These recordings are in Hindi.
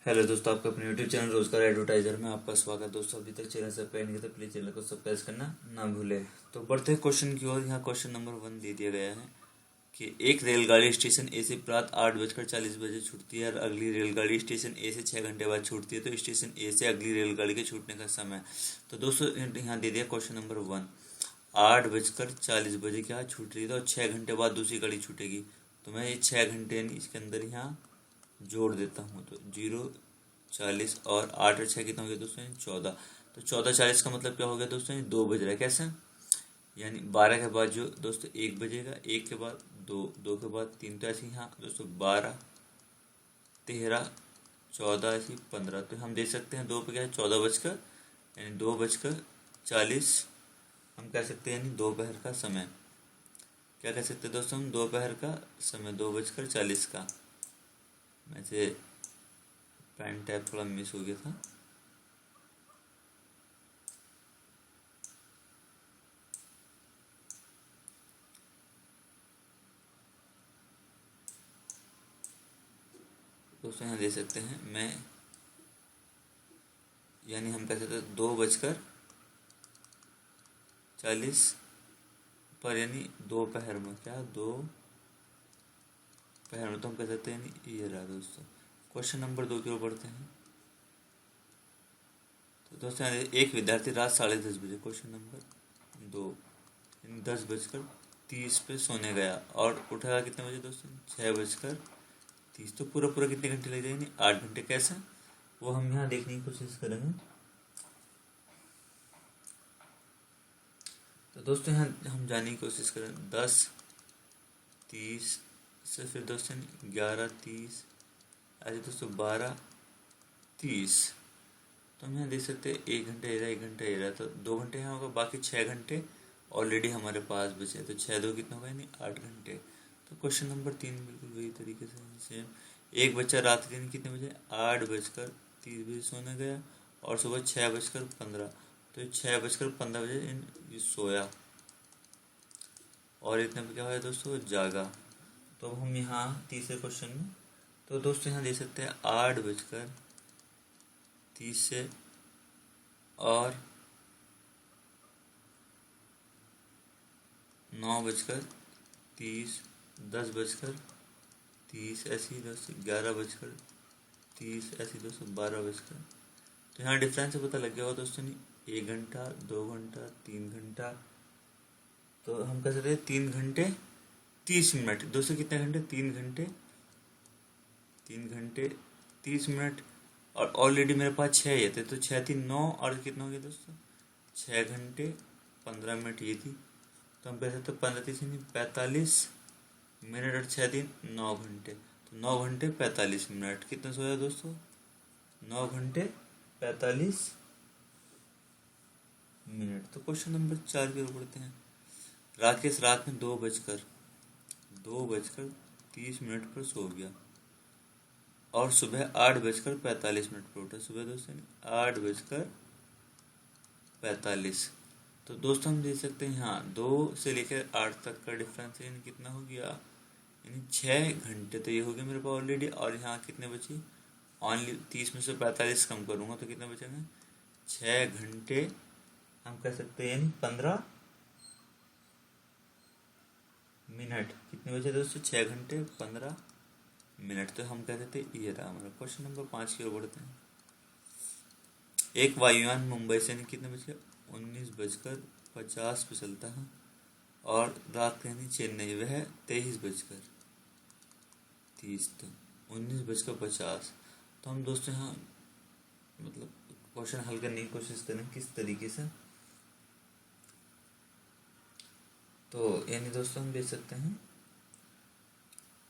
हेलो दोस्तों, आपका अपने यूट्यूब चैनल रोजगार एडवर्टाइजर में आपका स्वागत। दोस्तों, अभी तक चैनल सब्सक्राइब नहीं किया तो प्लीज चैनल को सब्सक्राइब करना ना भूले। तो बढ़ते हैं क्वेश्चन की ओर। यहाँ क्वेश्चन नंबर 1 दे दिया गया है कि एक रेलगाड़ी स्टेशन ए से प्रात 8:40 छूटती है और अगली रेलगाड़ी स्टेशन ए से 6 घंटे बाद छूटती है, तो स्टेशन ए से अगली रेलगाड़ी के छूटने का समय। तो दोस्तों यहाँ दे दिया क्वेश्चन नंबर 1, 8:40 क्या छूट रही है, तो 6 घंटे बाद दूसरी गाड़ी छूटेगी। तो मैं ये 6 घंटे यानी इसके अंदर यहाँ जोड़ देता हूँ। तो 0:40 और 8 और 6 कितना हो गया दोस्तों, 14। तो 14:40 का मतलब क्या हो गया दोस्तों, 2 बज रहा है। कैसे? यानी 12 के बाद जो दोस्तों 1 बजेगा, 1 के बाद 2, 2 के बाद 3, तो ऐसे यहाँ दोस्तों 12, 13, 14, ऐसे 15। तो हम देख सकते हैं 2 पे क्या है, 14 बजकर, यानी 2:40 हम कह सकते हैं, यानी दोपहर का समय। क्या कह सकते हैं दोस्तों हम, दोपहर का समय 2:40 का। वैसे पेन टैप थोड़ा मिस हो गया था। दोस्तों यहाँ दे सकते हैं मैं, यानी हम कह सकते हैं 2:40 पर, यानी दोपहर में, क्या दोपहर में, तो हम कह सकते हैं यानी ये रहा दोस्तों। क्वेश्चन नंबर 2 की ओर बढ़ते हैं। तो दोस्तों यहाँ एक विद्यार्थी रात 10:30 क्वेश्चन नंबर 2, यानी 10:30 पे सोने गया और उठा कितने बजे दोस्तों, 6:30। तो पूरा पूरा कितने घंटे लग जाएंगे, 8 घंटे। कैसे, वो हम यहाँ देखने की कोशिश करेंगे। तो दोस्तों यहाँ हम जानने की कोशिश करें, 10:30 से फिर दोस्तों 11:30, ऐसे दोस्तों 12:30। तो हम यहाँ देख सकते हैं 1 घंटे ये रहा, 1 घंटे ये रहा, तो 2 घंटे यहाँ होगा, बाकी 6 घंटे ऑलरेडी हमारे पास बचे। तो 6 2 कितना होगा, यानी 8 घंटे। तो क्वेश्चन नंबर 3 बिल्कुल वही तरीके से सेम। एक बच्चा रात के दिन कितने बजे, 8:30 सोने गया और सुबह 6:15। तो 6:15 ये सोया और इतने पे क्या हुआ दोस्तों, जागा। तो अब हम यहाँ तीसरे क्वेश्चन में, तो दोस्तों यहाँ देख सकते हैं 8:30 से और 9:30, 10:30, ऐसे ही दोस्तों 11:30, ऐसे ही दोस्तों 12:00। तो यहाँ डिफरेंस से पता लग गया होगा दोस्तों, नहीं 1 घंटा, 2 घंटा, 3 घंटा। तो हम कह सकते हैं 3 घंटे 30 मिनट। दोस्तों कितने घंटे, 3 घंटे 30 मिनट। और ऑलरेडी मेरे पास 6 ये थे, तो 6 3 9 और कितना हो गया दोस्तों, 6 घंटे 15 मिनट ये थी। तो हम कह सकते हैं 15 3 45 मिनट और 6 3 9 घंटे। तो 9 घंटे 45 मिनट कितना सोया दोस्तों, 9 घंटे 45 मिनट। तो क्वेश्चन नंबर 4 की ओर बढ़ते हैं। राकेश रात में 2:30 पर सो गया और सुबह 8:45 पर उठा। सुबह दोस्तों 8:45। तो दोस्तों हम देख सकते हैं यहाँ 2 से लेकर 8 तक का डिफरेंस है, यानी कितना हो गया, यानी 6 घंटे। तो ये हो गया मेरे पास ऑलरेडी। और यहाँ कितने बची, ऑनली 30 में से 45 कम करूँगा तो कितने बचेंगे, 6 घंटे हम कह सकते हैं, यानी 15 मिनट। कितने बचे दोस्तों, 6 घंटे 15 मिनट। तो हम कह देते ये रहा हमारा। क्वेश्चन नंबर 5 की ओर बढ़ते हैं। एक वायुयान मुंबई से कितने बजे, 19:50 पे चलता है और रात के यानी चेन्नई वह 23:30। तो 19:50। तो हम दोस्तों यहाँ मतलब क्वेश्चन हल करने की कोशिश करें किस तरीके से। तो यानी दोस्तों हम देख सकते हैं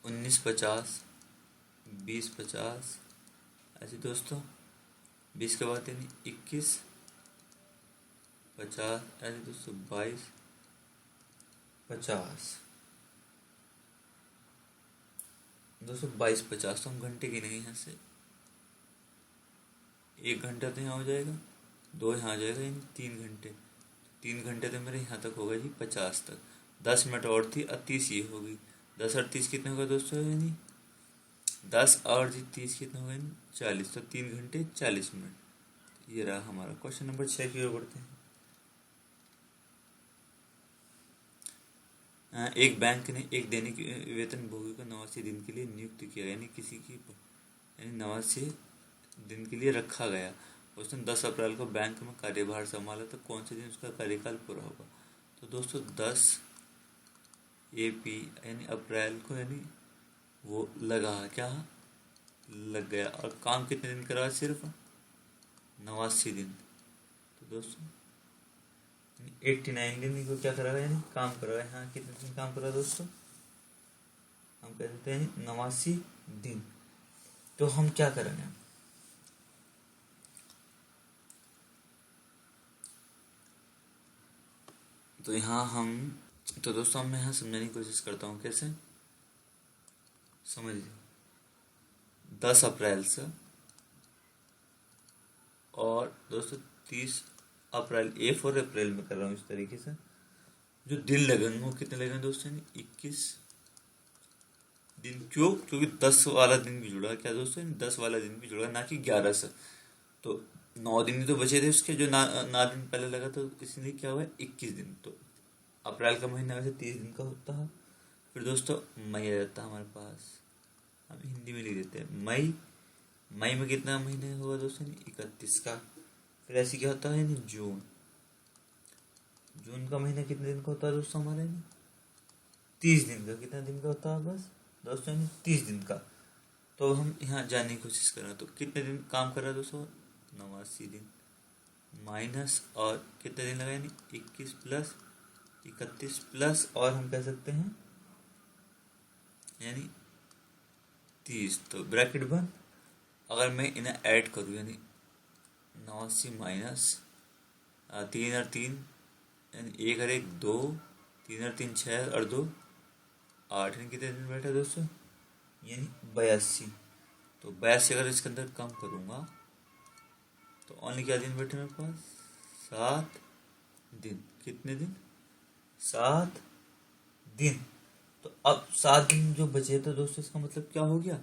19:50, 20:50, ऐसे दोस्तों 20 के बाद यानी 21:50, ऐसे दोस्तों 22:50। दोस्तों 22:50। तो हम घंटे गिनेंगे यहाँ से, 1 घंटा तो यहाँ हो जाएगा, 2 यहाँ आ जाएगा, यानी 3 घंटे। 3 घंटे तो मेरे यहाँ तक होगा जी 50 तक। 10 मिनट और थी, 30 ये होगी। 10 और 30 कितने होगा दोस्तों, यानी 10 और जी 30 कितना हो गए 40, तो 3 घंटे 40 मिनट। ये रहा हमारा क्वेश्चन नंबर 6 की ओर बढ़ते हैं। एक बैंक ने एक दैनिक वेतनभोगी को 89 दिन के लिए नियुक्त किया, यानी किसी की यानी 89 दिन के लिए रखा गया। उसने 10 अप्रैल को बैंक में कार्यभार संभाला, तो कौन से दिन उसका कार्यकाल पूरा होगा? तो दोस्तों 10 AP यानी अप्रैल को, यानी वो लगा क्या लग गया, और काम कितने दिन करा? सिर्फ 89 दिन। तो दोस्तों 89 दिन को क्या करा गया, यानी काम करा गया। हाँ, कितने दिन काम करा दोस्तों? हम कह देते हैं 89 दिन। तो हम क्या करेंगे, तो यहाँ हम तो दोस्तों मैं यहाँ समझाने की कोशिश करता हूँ। कैसे समझिए, 10 अप्रैल से और दोस्तों 30 अप्रैल, A4 अप्रैल में कर रहा हूँ इस तरीके से। जो दिन लगेंगे वो कितने लगेंगे दोस्तों? 21 दिन। क्यों? क्योंकि 10 वाला दिन भी जुड़ा। क्या दोस्तों? 10 वाला दिन भी जुड़ा, ना कि 11 से। तो 9 दिन ही तो बचे थे उसके, जो ना दिन पहले लगा, तो इसलिए क्या हुआ 21 दिन। तो अप्रैल का महीना वैसे 30 दिन का होता है। फिर दोस्तों मई आ जाता है हमारे पास, हम हिंदी में लिख देते हैं मई। मई में कितना महीने होगा दोस्तों? 31 का। फिर ऐसे क्या होता है जून। जून का महीना कितने दिन का होता है दोस्तों हमारे? 30 दिन का। कितना दिन का होता है बस दोस्तों? 30 दिन का। तो हम यहाँ जानने की कोशिश कर रहे हैं, तो कितने दिन काम कर रहा है दोस्तों? 89 दिन माइनस, और कितने दिन लगा? 21 प्लस 31 प्लस, और हम कह सकते हैं यानी 30। तो ब्रैकेट बंद। अगर मैं इन्हें ऐड करूँ, यानी 89 माइनस 3 और 3, यानी 1 और 1 2, 3 और 3 6 और 2 8, यानी कितने दिन बैठा दोस्तों? यानी 82। तो 82 अगर इसके अंदर कम करूँगा तो ओनली क्या दिन बैठे मेरे पास? 7 दिन। कितने दिन? 7 दिन। तो अब 7 दिन जो बचे, तो दोस्तों इसका मतलब क्या हो गया?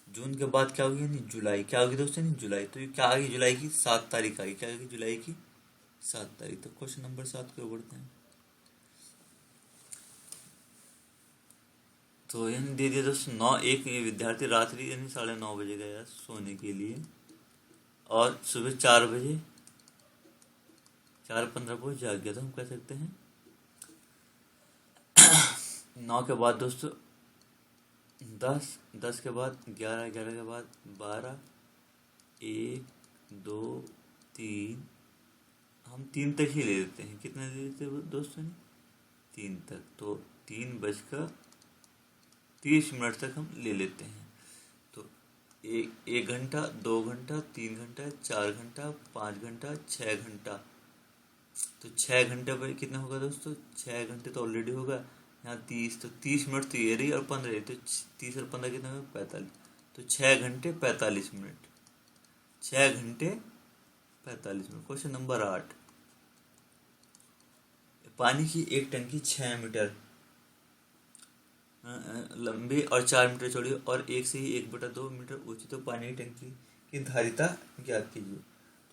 जून के बाद क्या होगी? यानी जुलाई। क्या होगी दोस्तों? यानी जुलाई। तो ये क्या आ गई? जुलाई की 7 तारीख आ गई। क्या आ गई? जुलाई की 7 तारीख। तो क्वेश्चन नंबर 7 के बढ़ते हैं। तो यानी दे दिया दोस्तों 9 1 ये विद्यार्थी रात्रि यानी 9:30 बजे गया सोने के लिए, और सुबह 4 बजे 4:15 को जाग गया। तो हम कह सकते हैं 9 के बाद दोस्तों 10, 10 के बाद 11, 11 के बाद 12, 1 2 3, हम 3 तक ही ले लेते हैं। कितना ले लेते हैं दोस्तों? 3 तक। तो 3:30 तक हम ले लेते हैं। तो 1 घंटा 2 घंटा 3 घंटा 4 घंटा 5 घंटा 6 घंटा। तो 6 घंटे पर कितना होगा दोस्तों? 6 घंटे तो ऑलरेडी होगा। यहाँ 30, तो 30 मिनट तो ये रही और 15, तो 30 और 15 कितना होगा? 45। तो 6 घंटे 45 मिनट। 6 घंटे 45 मिनट। Question number 8। पानी की एक टंकी 6 मीटर लंबी और 4 मीटर चौड़ी और 1 से ही 1/2 मीटर ऊंची, तो पानी की टंकी की धारिता ज्ञात कीजिए।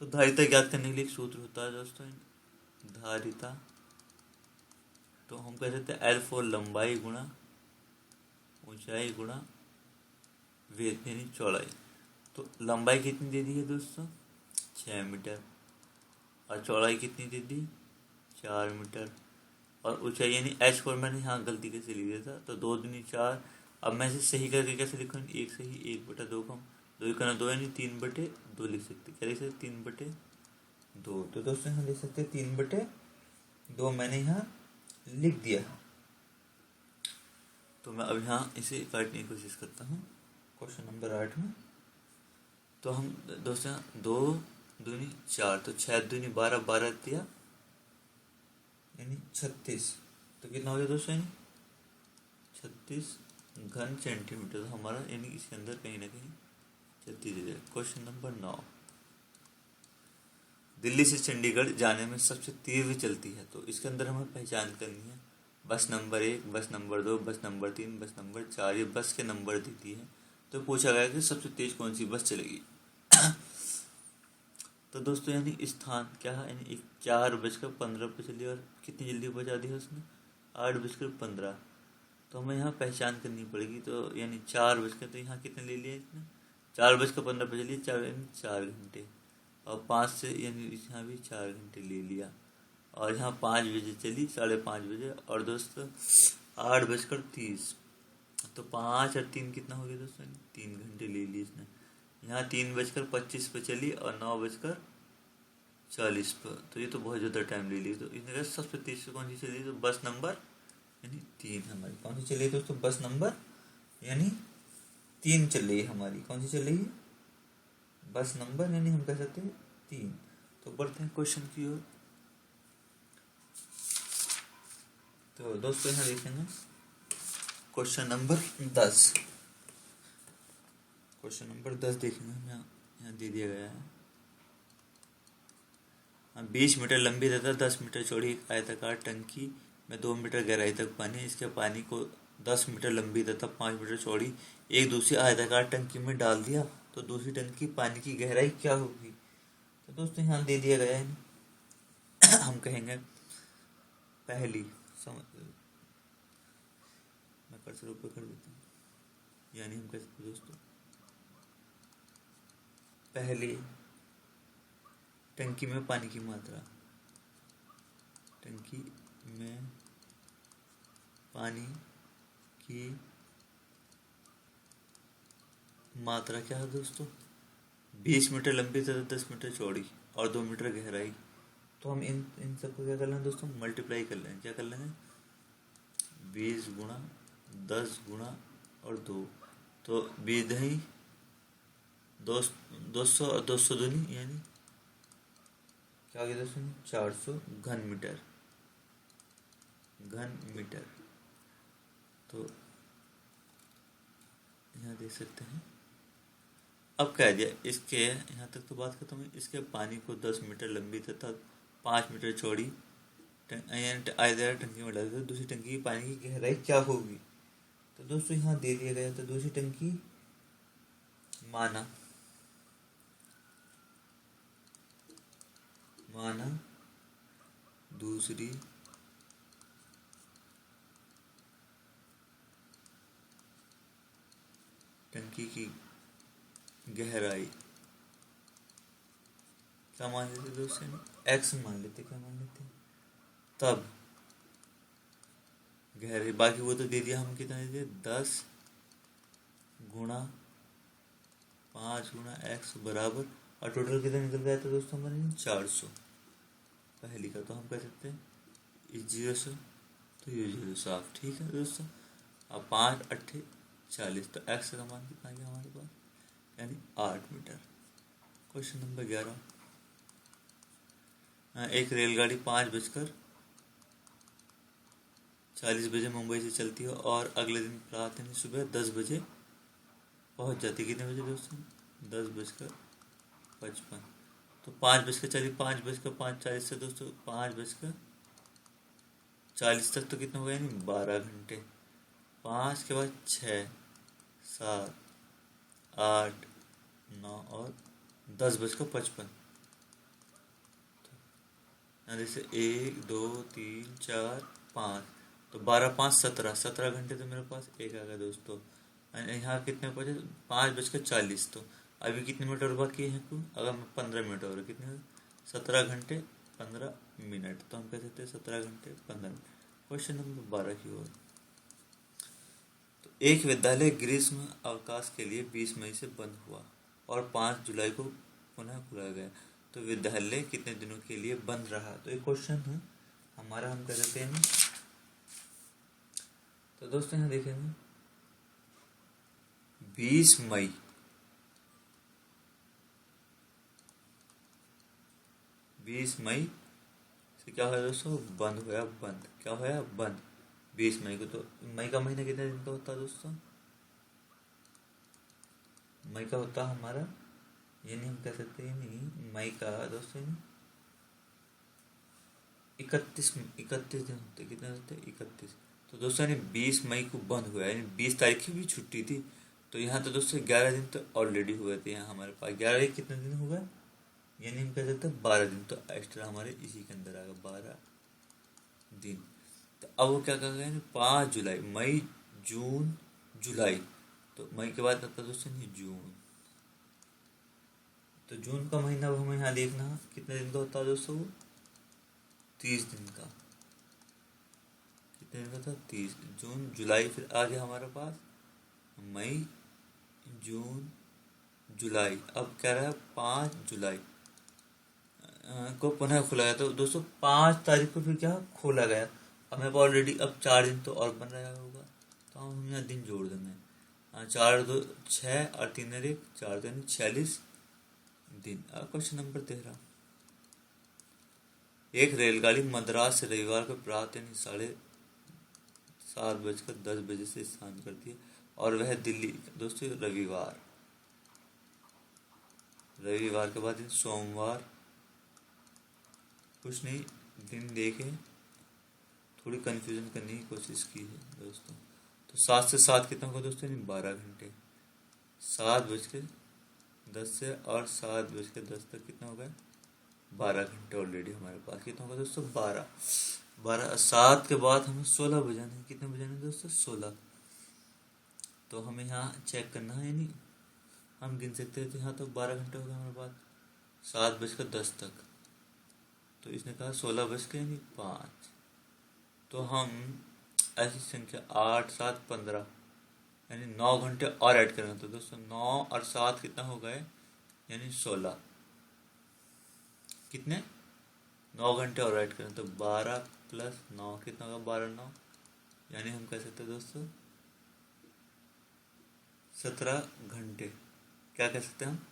तो धारिता ज्ञात करने के लिए एक सूत्र होता है दोस्तों, धारिता। तो हम कह सकते हैं L4 लंबाई गुणा ऊंचाई गुणा वेद यानी चौड़ाई। तो लंबाई कितनी दे दी है दोस्तों? 6 मीटर। और चौड़ाई कितनी दे दी? 4 मीटर। और ऊंचाई यानी H4 मैंने यहाँ गलती कैसे लिख दिया था, तो 2 दूनी 4। अब मैं इसे सही करके कैसे लिखूँ? 1 से ही 1/2 को हम 2 करना 2, यानी 3/2 लिख सकते। क्या लिख सकते? 3/2। तो दोस्तों यहाँ लिख सकते 3/2 मैंने यहाँ लिख दिया। तो मैं अब यहाँ इसे काटने की कोशिश करता हूँ क्वेश्चन नंबर 8 में। तो हम दोस्तों 2 दूनी 4, तो 6 दूनी 12, 12 दिया यानी 36। तो कितना हो गया दोस्तों? यानी 36 घन सेंटीमीटर। तो हमारा यानी इसके अंदर कहीं ना कहीं 36 है। Question number 9। दिल्ली से चंडीगढ़ जाने में सबसे तेज चलती है, तो इसके अंदर हमें पहचान करनी है। बस नंबर 1, बस नंबर 2, बस नंबर 3, बस नंबर 4। ये बस के नंबर देती है। तो पूछा गया कि सबसे तेज कौन सी बस चलेगी। तो दोस्तों यानी स्थान क्या है, यानी 4:15 पे चली और कितनी जल्दी पहुंचा दी है उसने, 8:15। तो हमें यहाँ पहचान करनी पड़ेगी। तो यानी 4 बजकर, तो यहाँ कितने ले लिया इसने, 4:15 पे चलिए, 4 घंटे। और 5 से यानी यहाँ भी 4 घंटे ले लिया। और यहाँ 5 बजे चली, 5:30 बजे। और दोस्तों 8:30, तो 5 और 3 कितना हो गया दोस्तों, 3 घंटे ले लिए इसने। यहाँ 3:25 पे चली और 9:40 पर, तो ये तो बहुत ज़्यादा टाइम ले ली। तो इसने कहा सबसे तेज से कौन सी चली, तो बस नंबर यानी 3 हमारी कौन सी चली दोस्तों, बस नंबर यानी 3 चल रही है हमारी। कौन सी चल रही है, बस नंबर यानी हम कह सकते हैं 3। तो बढ़ते हैं क्वेश्चन की ओर। तो दोस्तों यहाँ देखेंगे क्वेश्चन नंबर 10। क्वेश्चन नंबर 10 देखेंगे हम, यहाँ दे दिया गया है। 20 मीटर लंबी तथा 10 मीटर चौड़ी एक आयताकार टंकी में 2 मीटर गहराई तक पानी, इसके पानी को 10 मीटर लंबी तथा 5 मीटर चौड़ी एक दूसरी आयताकार टंकी में डाल दिया, तो दूसरी टंकी पानी की गहराई क्या होगी। तो दोस्तों यहाँ दे दिया गया है। हम कहेंगे पहली, मैं कर्सर ऊपर कर देता हूँ, यानी हम कह सकते दोस्तों पहली टंकी में पानी की मात्रा, टंकी में पानी की मात्रा क्या है दोस्तों, 20 मीटर लंबी तथा 10 मीटर चौड़ी और 2 मीटर गहराई। तो हम इन सबको क्या कर लेंगे दोस्तों, मल्टीप्लाई कर लेंगे। क्या कर लेंगे, 20 गुणा 10 गुणा और 2, तो 20 दही 200 और 200 दूनी यानी क्या हो गया दोस्तों, 400 घन मीटर। तो यहाँ देख सकते हैं। अब कह दिया इसके, यहाँ तक तो बात खत्म है। इसके पानी को 10 मीटर लंबी तथा 5 मीटर चौड़ी टंकी में डाल दो, दूसरी टंकी की पानी की गहराई क्या होगी। तो दोस्तों यहाँ दे दिया गया, तो दूसरी टंकी माना दूसरी टंकी की गहराई क्या मान लेते दोस्तों, x मान लेते, क्या मान लेते, तब गहराई, बाकी वो तो दे दिया हम, कितना दे दिया, 10 गुणा 5 गुणा x बराबर, और टोटल कितना निकल गया था दोस्तों हमारे 400 पहली का। तो हम कह सकते हैं इस 0 से तो ये 0 साफ, ठीक है दोस्तों। अब 5 8 40, तो x का मान कितना गया हमारे पास, यानी 8 मीटर। Question number 11। एक रेलगाड़ी 5:40 मुंबई से चलती है और अगले दिन प्रातः यानी सुबह 10 बजे पहुंच जाती है। कितने बजे दोस्तों, 10:55। तो 5:40, 5:40 से दोस्तों 5:40 तक तो कितना हो गया, यानी 12 घंटे। 5 के बाद 6 7 8 9 और 10:55। जैसे 1 2 3 4 5, तो 12 5 17 घंटे तो मेरे पास एक आ गया दोस्तों। यहाँ कितने बजे, 5:40। तो अभी कितने मिनट और बाकी है को, अगर मैं 15 मिनट और, कितने 17 घंटे 15 मिनट। तो हम कह सकते हैं 17 घंटे 15 मिनट। क्वेश्चन नंबर 12 की ओर। तो एक विद्यालय ग्रीष्म अवकाश के लिए 20 मई से बंद हुआ और 5 जुलाई को पुनः खुला गया। तो विद्यालय कितने दिनों के लिए बंद रहा। तो एक क्वेश्चन है हमारा, हम कर देते हैं। तो दोस्तों यहाँ देखेंगे 20 मई से क्या हुआ दोस्तों, बंद हुआ, बंद क्या हुआ, बंद 20 मई को। तो मई का महीना कितने दिन का होता है दोस्तों, मई का होता हमारा, यानी हम कह सकते हैं नहीं, मई का दोस्तों 31 दिन होते, कितने होते 31। तो दोस्तों यानी 20 मई को बंद हुआ, यानी 20 तारीख की भी छुट्टी थी, तो यहाँ तो दोस्तों 11 दिन तो ऑलरेडी हुए थे यहाँ हमारे पास। 11 कितने दिन हुआ, यानी हम कह सकते हैं 12 दिन, तो एक्स्ट्रा हमारे इसी के अंदर आएगा 12 दिन। तो अब वो क्या कर रहे हैं, 5 जुलाई, मई जून जुलाई, तो मई के बाद आता है दोस्तों नहीं जून। तो जून का महीना वो हमें यहाँ देखना है कितने दिन का होता है दोस्तों, वो 30 दिन का। कितने दिन का था, 30। जून जुलाई, फिर आ गया हमारे पास मई जून जुलाई। अब कह रहा है 5 जुलाई को पुनः खोला गया। तो दोस्तों 5 तारीख को फिर क्या खोला गया। अब मेरे पास ऑलरेडी अब 4 दिन तो और बन रहा होगा, तो हम यहाँ दिन जोड़ देंगे। 4 2 6 और 3 1 4 2 46 दिन। अब क्वेश्चन नंबर 13। एक रेलगाड़ी मद्रास से रविवार को प्रातः यानी 7:10 से स्नान करती है और वह दिल्ली, दोस्तों रविवार के बाद दिन सोमवार, कुछ नहीं दिन देखे, थोड़ी कंफ्यूजन करने की कोशिश की है दोस्तों। तो 7 से 7 कितना होगा दोस्तों, 12 घंटे। 7:10 से और 7:10 तक कितना होगा, 12 घंटे ऑलरेडी हमारे पास। कितना होगा दोस्तों, 12। 7 के बाद हमें 16 बजाने हैं। कितने बजाने हैं दोस्तों, 16। तो हमें यहाँ चेक करना है, यानी हम गिन सकते हैं। तो यहाँ तो 12 घंटे हो गए हमारे पास 7:10 तक। तो इसने कहा 16:05। तो हम ऐसी संख्या 8 7 15 यानी 9 घंटे और ऐड करेंगे। तो दोस्तों 9 और 7 कितना हो गए, यानी 16। कितने, 9 घंटे और ऐड करें तो 12 + 9 कितना होगा, 12 9, यानी हम कह सकते हैं दोस्तों 17 घंटे। क्या कह सकते हैं हम,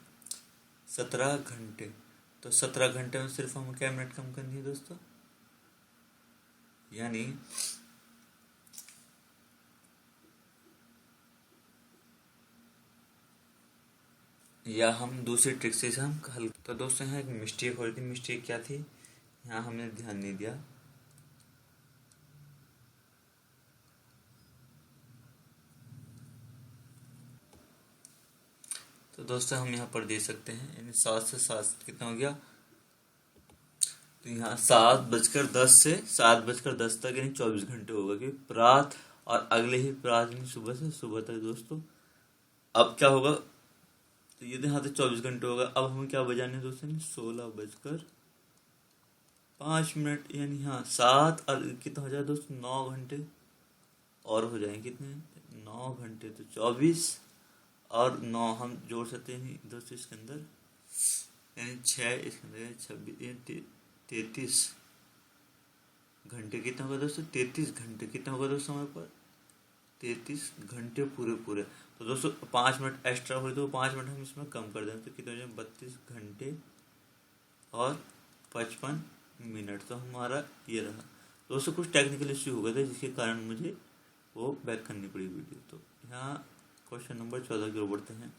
17 घंटे। तो 17 घंटे में सिर्फ हमें क्या मिनट कम करनी है दोस्तों, यानी या हम दूसरी ट्रिक से हम हल। तो दोस्तों यहाँ एक मिस्टेक हो रही थी। मिस्टेक क्या थी, यहाँ हमने ध्यान नहीं दिया। तो दोस्तों हम यहाँ पर दे सकते हैं, यानी 7 से 7 कितना हो गया, तो यहाँ 7:10 से 7:10 तक यानी 24 घंटे होगा, क्योंकि प्रात और अगले ही प्रात यानी सुबह से सुबह तक दोस्तों। अब क्या होगा, तो ये यहाँ तो 24 घंटे होगा। अब हमें क्या बजाने दोस्तों, 16:05 यानी हाँ 7 और कितना हो जाए दोस्तों, 9 घंटे और हो जाएंगे। कितने, 9 घंटे, तो 24 और 9 हम जोड़ सकते हैं दोस्तों इसके अंदर, यानी 6 इसके अंदर 26 33 घंटे। कितना होगा दोस्तों, 33 घंटे। कितना होगा दोस्तों हमारे पास, 33 घंटे पूरे पूरे। तो दोस्तों 5 मिनट एक्स्ट्रा हुए तो 5 मिनट हम इसमें कम कर दें, तो कितना हो जाए, 32 घंटे और 55 मिनट। तो हमारा ये रहा दोस्तों। कुछ टेक्निकल इश्यू हो गए थे जिसके कारण मुझे वो बैक करनी पड़ी वीडियो। तो यहाँ क्वेश्चन नंबर 14 की ओर बढ़ते हैं।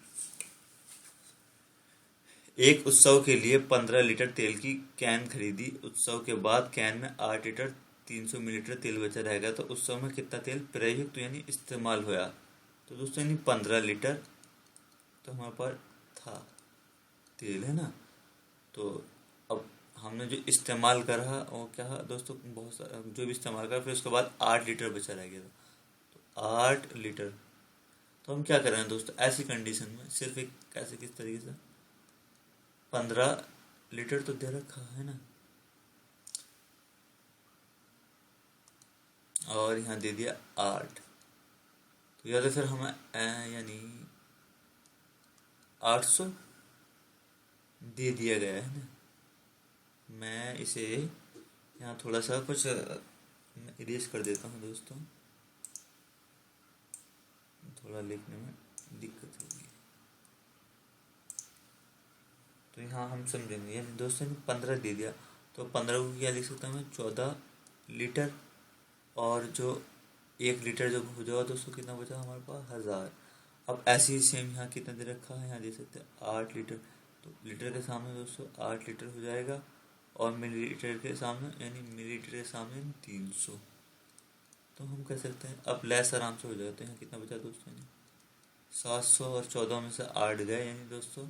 एक उत्सव के लिए 15 लीटर तेल की कैन खरीदी। उत्सव के बाद कैन में 8 लीटर 300 मिलीलीटर तेल बचा रहेगा, तो उत्सव में कितना तेल प्रयुक्त यानी इस्तेमाल हुआ। तो दोस्तों यानी 15 लीटर तो हमारे पास था तेल, है ना। तो अब हमने जो इस्तेमाल करा वो क्या है दोस्तों, बहुत सारा जो भी इस्तेमाल करा, फिर उसके बाद 8 लीटर बचा रह गया। तो 8 लीटर, तो हम क्या करेंगे दोस्तों ऐसी कंडीशन में, सिर्फ एक कैसे किस तरीके से, 15 लीटर तो दे रखा है ना, और यहाँ दे दिया 8। तो या तो फिर हमें यानी 800 दे दिया गया है ना। मैं इसे यहाँ थोड़ा सा कुछ इरेज कर देता हूँ दोस्तों, थोड़ा लिखने में दिक्कत होगी। तो यहाँ हम समझेंगे, यानी दोस्तों ने 15 दे दिया, तो 15 को क्या लिख सकता हूँ मैं, 14 लीटर। और जो 1 लीटर जब हो जाएगा तो उसको कितना बचा हमारे पास, 1000। अब ऐसे ही सेम यहाँ कितना दे रखा है, यहाँ दे सकते हैं 8 लीटर। तो लीटर के सामने दोस्तों 8 लीटर हो जाएगा, और मिलीलीटर के सामने यानी मिलीलीटर के सामने 300। तो हम कह सकते हैं अब लेस आराम से हो जाता है। यहाँ कितना बचा दोस्तों, 700 और 14 में से 8 गए, यानी दोस्तों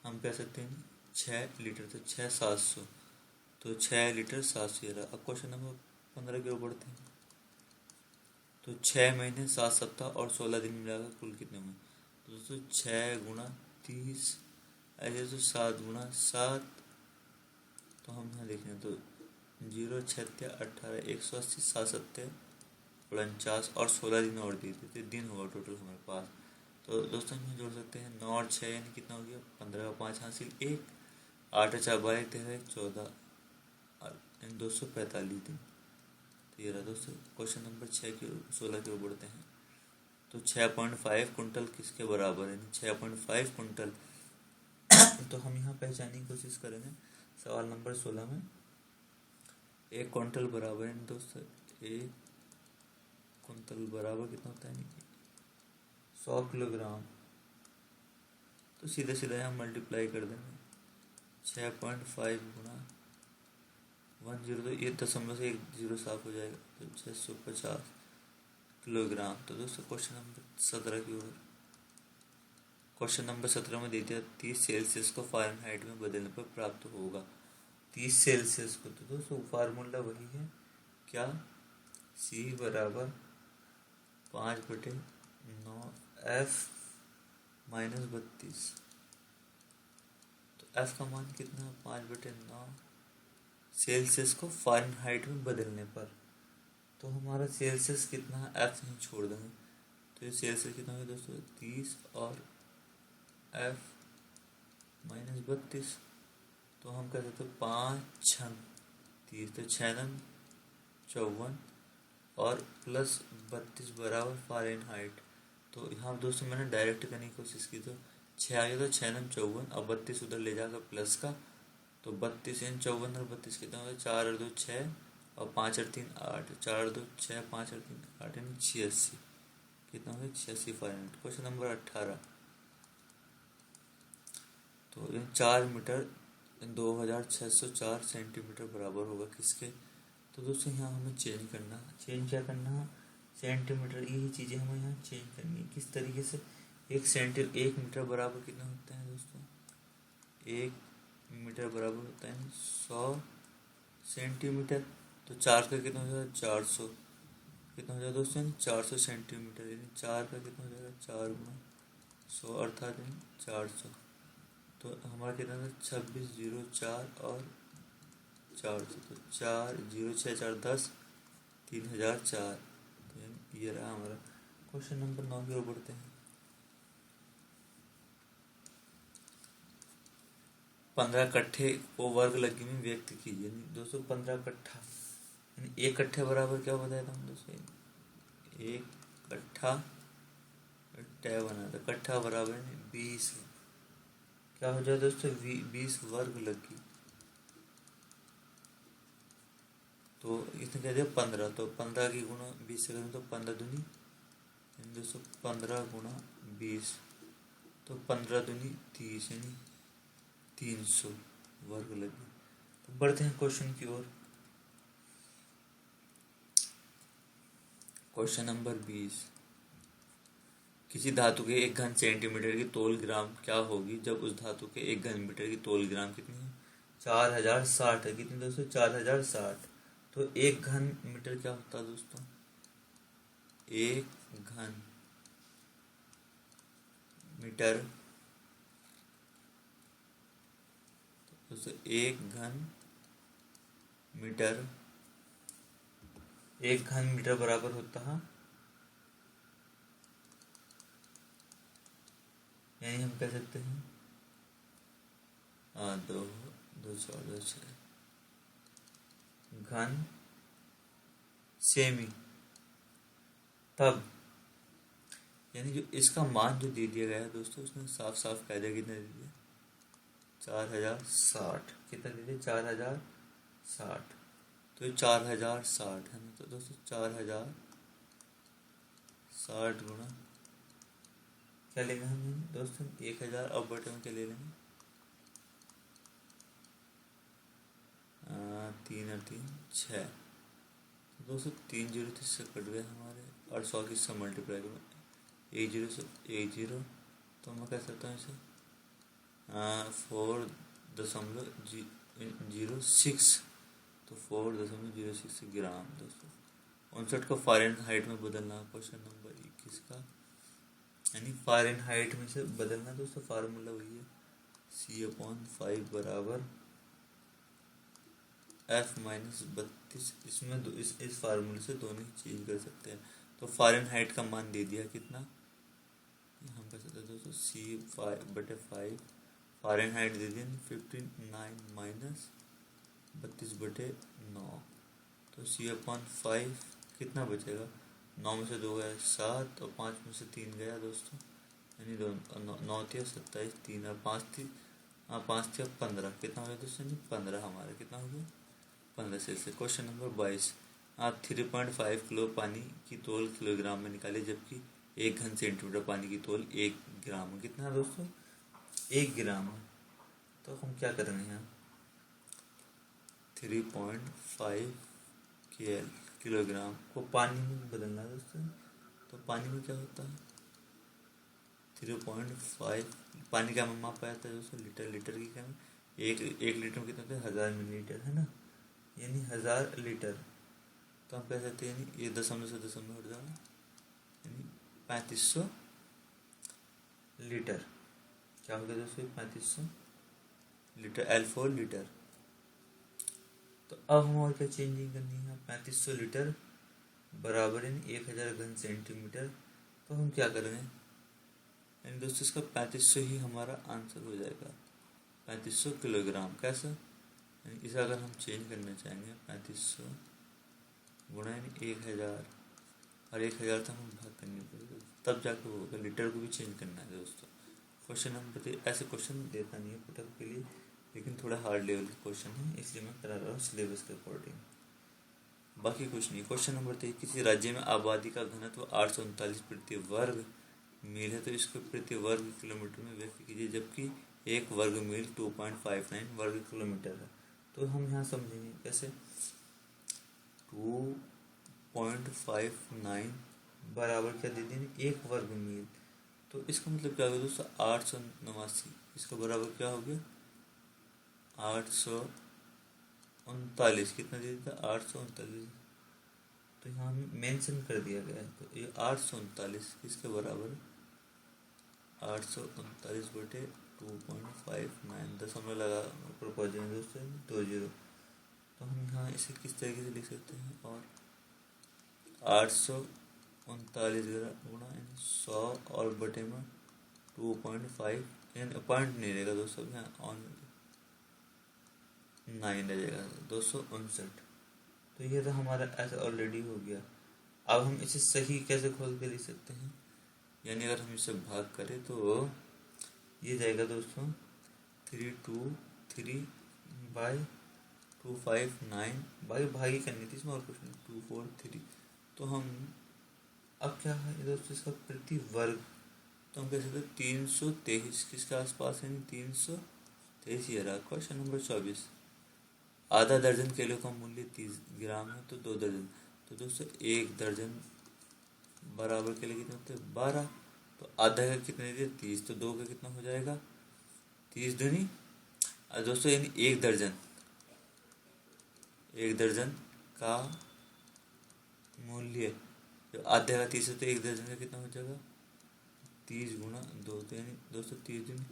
हम कह सकते हैं 6 लीटर, तो 6 700, तो 6 लीटर 700 ये रहा। अब क्वेश्चन नंबर 15 की ओर बढ़ते हैं। तो 6 महीने 7 सप्ताह और 16 दिन मिलाकर कुल कितने हुए? तो दोस्तों 6 × 30, ऐसे तो 7 × 7, तो हम यहाँ देखें तो 0 6 18 180, 7 7 49 और 16 दिन और दे देते, दिन होगा टोटल हमारे पास। तो दोस्तों हम जोड़ सकते हैं 9 और 6 यानी कितना हो गया 15 का 5 हासिल 1, 8 और 4 12 13 14 और 245 दिन। तो ये रहा दोस्तों क्वेश्चन नंबर 16 की ओर बढ़ते हैं। तो 6.5 कुंटल किसके बराबर है? 6.5 कुंटल तो हम यहाँ पहचानने की कोशिश करेंगे सवाल नंबर 16 में। 1 कुंटल बराबर है दोस्तों, 1 कुंटल बराबर कितना होता है? 100 किलोग्राम। तो सीधे सीधे हम मल्टीप्लाई कर देंगे 6.5 × 10, तो ये दशमलव से 1 0 साफ हो जाएगा, तो 650 किलोग्राम। तो दोस्तों क्वेश्चन नंबर 17 की ओर। क्वेश्चन नंबर 17 में दे दिया 30 सेल्सियस को फ़ारेनहाइट में बदलने पर प्राप्त होगा। 30 सेल्सियस को, तो दोस्तों फार्मूला वही है क्या, C बराबर 5/9 F - 32। तो F का मान कितना है? 5/9 सेल्सियस को फ़ारेनहाइट में बदलने पर। तो हमारा सेल्सियस कितना है, F नहीं छोड़ देंगे, तो ये सेल्सियस कितना होगा दोस्तों 30 और F - 32। तो हम कह सकते 5 6 30, तो 6 9 54 और प्लस 32 बराबर फ़ारेनहाइट। तो यहाँ दोस्तों मैंने डायरेक्ट करने की कोशिश की, तो 6 आ गया, तो 6 9 54 और 32 उधर ले जाकर प्लस का, तो 32 यानी 54 और 32 कितना होगा 4 और 2 6 और 5 और 3 8, 4 और 2 6 5 और 3 8 यानी 86, कितना होगा 86 फ़ारेनहाइट। Question number 18। तो 4 मीटर 2604 सेंटीमीटर बराबर होगा किसके? तो दोस्तों यहाँ हमें चेंज करना, चेंज क्या करना है, सेंटीमीटर, यही चीज़ें हमें यहाँ चेंज करनी है। किस तरीके से? 1 मीटर बराबर कितना होता है दोस्तों? 1 मीटर बराबर होता है 100 सेंटीमीटर। तो 4 का कितना हो जाएगा 400, कितना हो जाएगा दोस्तों 400 सेंटीमीटर, यानी 4 का कितना हो जाएगा 4 × 100 अर्थात 400। तो हमारा कितना था 2604 और 400, तो 4 0 6 4 10 3004। तो ये रहा हमारा। क्वेश्चन नंबर 9 की ओर बढ़ते हैं। 15 कट्ठे को वर्ग लगी में व्यक्त कीजिए। दोस्तों 15 कट्ठा यानी 1 कट्ठे बराबर क्या बताया था हम दोस्तों? 1 कट्ठा टै बना था, कट्ठा बराबर 20, क्या हो जाए दोस्तों 20 वर्ग लगी। तो इसने कह दिया 15, तो 15 की गुणा 20 से करें तो 15 दूनी दोस्तों 15 × 20, तो 15 दूनी 30 यानी 300 वर्ग लगी। तो बढ़ते हैं क्वेश्चन की ओर। Question number 20। किसी धातु के 1 घन सेंटीमीटर की तोल ग्राम क्या होगी जब उस धातु के 1 घन मीटर की तोल ग्राम कितनी है? 4060 है। कितनी दोस्तों? 4060। तो 1 घन मीटर क्या होता है दोस्तों? 1 घन मीटर, दोस्तों 1 घन मीटर, 1 घन मीटर बराबर होता है, यानी हम कह सकते हैं 2 2 4 2 6 घन सेमी। तब यानी जो इसका मान जो दे दिया गया है दोस्तों, उसने साफ साफ कह दिया कितने दे दिया 4060। कितना दे दिया 4060। तो ये 4060 है ना, तो दोस्तों 4060 गुणा क्या लेंगे हम दोस्तों 1000, अब बटे में क्या ले लेंगे 3 और 3 6। दोस्तों 3 0 से कट गए हमारे, और 100 की 100 मल्टीप्लाई करो एक जीरो से एक जीरो, तो मैं कह सकता हूँ इसे 4.06, तो 4.06 ग्राम दोस्तों। 59 को फ़ारेनहाइट में बदलना, क्वेश्चन नंबर 21 का, यानी फ़ारेनहाइट में से बदलना दोस्तों। फार्मूला वही है C/5 बराबर F-32। इसमें इस फार्मूले से दोनों ही चेंज कर सकते हैं। तो फ़ारेनहाइट का मान दे दिया कितना, हम कह सकते हैं दोस्तों C/5 फ़ारेनहाइट दे दिया 59 माइनस 32/9, तो C/5 कितना बचेगा, 9 में से 2 गया 7 और 5 में से 3 गया दोस्तों, यानी 9 थी 27, 3 और 5 थी, 5 थी 15, कितना हो गया दोस्तों, 15 हमारा कितना हो गया 15 से। क्वेश्चन नंबर 22, आप 3.5 किलो पानी की तौल किलोग्राम में निकाले, जबकि 1 घन सेंटीमीटर पानी की तौल 1 ग्राम है। कितना है दोस्तों, 1 ग्राम है। तो हम क्या करेंगे यहाँ, 3.5 किलोग्राम को पानी में बदलना है दोस्तों। तो पानी में क्या होता है, 3.5 पानी का माप पाया था दोस्तों, लीटर की क्या, एक लीटर में कितना होता है 1000 मिलीलीटर है ना, यानी 1000 लीटर। तो हम कह सकते हैं ये दशमलव से दशमलव हट जाएगा, यानी 3500 लीटर। क्या हो गया दोस्तों, 3500 लीटर, L4 लीटर। तो अब हम और क्या चेंजिंग करनी है, 3500 लीटर बराबर यानी 1000 घन सेंटीमीटर। तो हम क्या करेंगे, यानी दोस्तों इसका 3500 ही हमारा आंसर हो जाएगा, 3500 किलोग्राम। कैसा, यानी इसे अगर हम चेंज करना चाहेंगे 3500 गुणा यानी 1000, और 1000 तक हम भाग करनी पड़ेगी, तब जाकर वो होगा। लीटर को भी चेंज करना है दोस्तों। क्वेश्चन नंबर ऐसे क्वेश्चन देता नहीं है पुटअप के लिए, लेकिन थोड़ा हार्ड लेवल के क्वेश्चन है, इसलिए मैं करा रहा हूँ सिलेबस के अकॉर्डिंग, बाकी कुछ नहीं। क्वेश्चन नंबर 23, किसी राज्य में आबादी का घनत्व 839 प्रति वर्ग मील है, तो इसको प्रति वर्ग किलोमीटर में व्यक्त कीजिए, जबकि एक वर्ग मील 2.59 वर्ग किलोमीटर है। तो हम यहाँ समझेंगे कैसे, 2.59 बराबर क्या दे देंगे, एक वर्ग मील। तो इसका मतलब क्या होगा दोस्तों, 889, इसका बराबर क्या हो गया 839, कितना दे दिया 839, तो यहाँ मेंशन कर दिया गया है। तो ये 839 किसके बराबर है, 839/2.59, दशमलव लगा प्रपोजन दोस्तों 20। तो हम यहाँ इसे किस तरीके से लिख सकते हैं, और 839 गुणा 100 और बटे में 2.5, यानी पॉइंट नहीं रहेगा दोस्तों, यहाँ ऑन 9 रहेगा 259। तो ये तो हमारा ऐसा ऑलरेडी हो गया। अब हम इसे सही कैसे खोल के लिख सकते हैं, यानी अगर हम इसे भाग करें तो ये जाएगा दोस्तों 323/259, भागी करनी थी इसमें और कुछ नहीं, 243। तो हम अब क्या है दोस्तों, इसका प्रति वर्ग, तो हम कह सकते 323 किसके आसपास है, 323 ये रहा। क्वेश्चन नंबर 24, आधा दर्जन केले का मूल्य 30 ग्राम है, तो 2 दर्जन, तो दोस्तों 1 दर्जन बराबर केले कितने होते हैं 12, तो आधा का कितने दिए 30, तो 2 का कितना हो जाएगा 30 दूनी, और दोस्तों यानी 1 दर्जन का मूल्य, जो आधे का 30 है तो 1 दर्जन का कितना हो जाएगा 30 गुणा 2, तो यानी दोस्तों 30 दूनी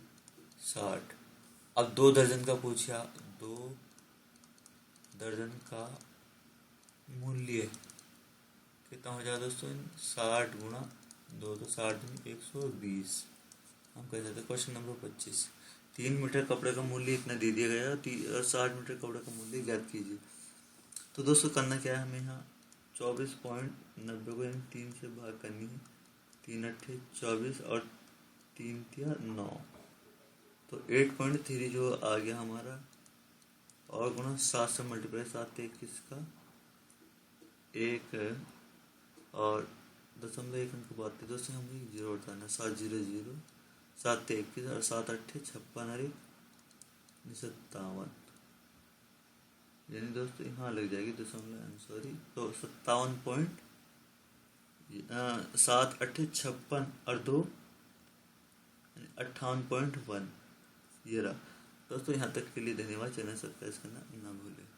60। अब 2 दर्जन का पूछा, 2 दर्जन का मूल्य कितना हो जाएगा दोस्तों 60 गुणा 2, तो 60 दूनी 120। हम कह सकते हैं क्वेश्चन नंबर 25, 3 मीटर कपड़े का मूल्य इतना दे दिया गया और 60 मीटर कपड़े का मूल्य ज्ञात कीजिए। तो दोस्तों करना क्या है, हमें यहाँ 24.90 को 3 से भाग करनी है, 3 अट्ठे 24 और 3 तिया 9, तो 8.3 जो आ गया हमारा, और गुणा 7 से मल्टीप्लाई, 7 21 का 1 और 0.1 अंक बात थी दोस्तों, हमें 0 बताना, 700 7 21 और 7 अट्ठे 56 और 57, यानी दोस्तों यहाँ लग जाएगी दशमलव, सॉरी, तो 57.1 7 8 56 और 2 58.1। ये रहा दोस्तों। यहाँ तक के लिए धन्यवाद। चैनल सब्सक्राइब करना ना भूलें।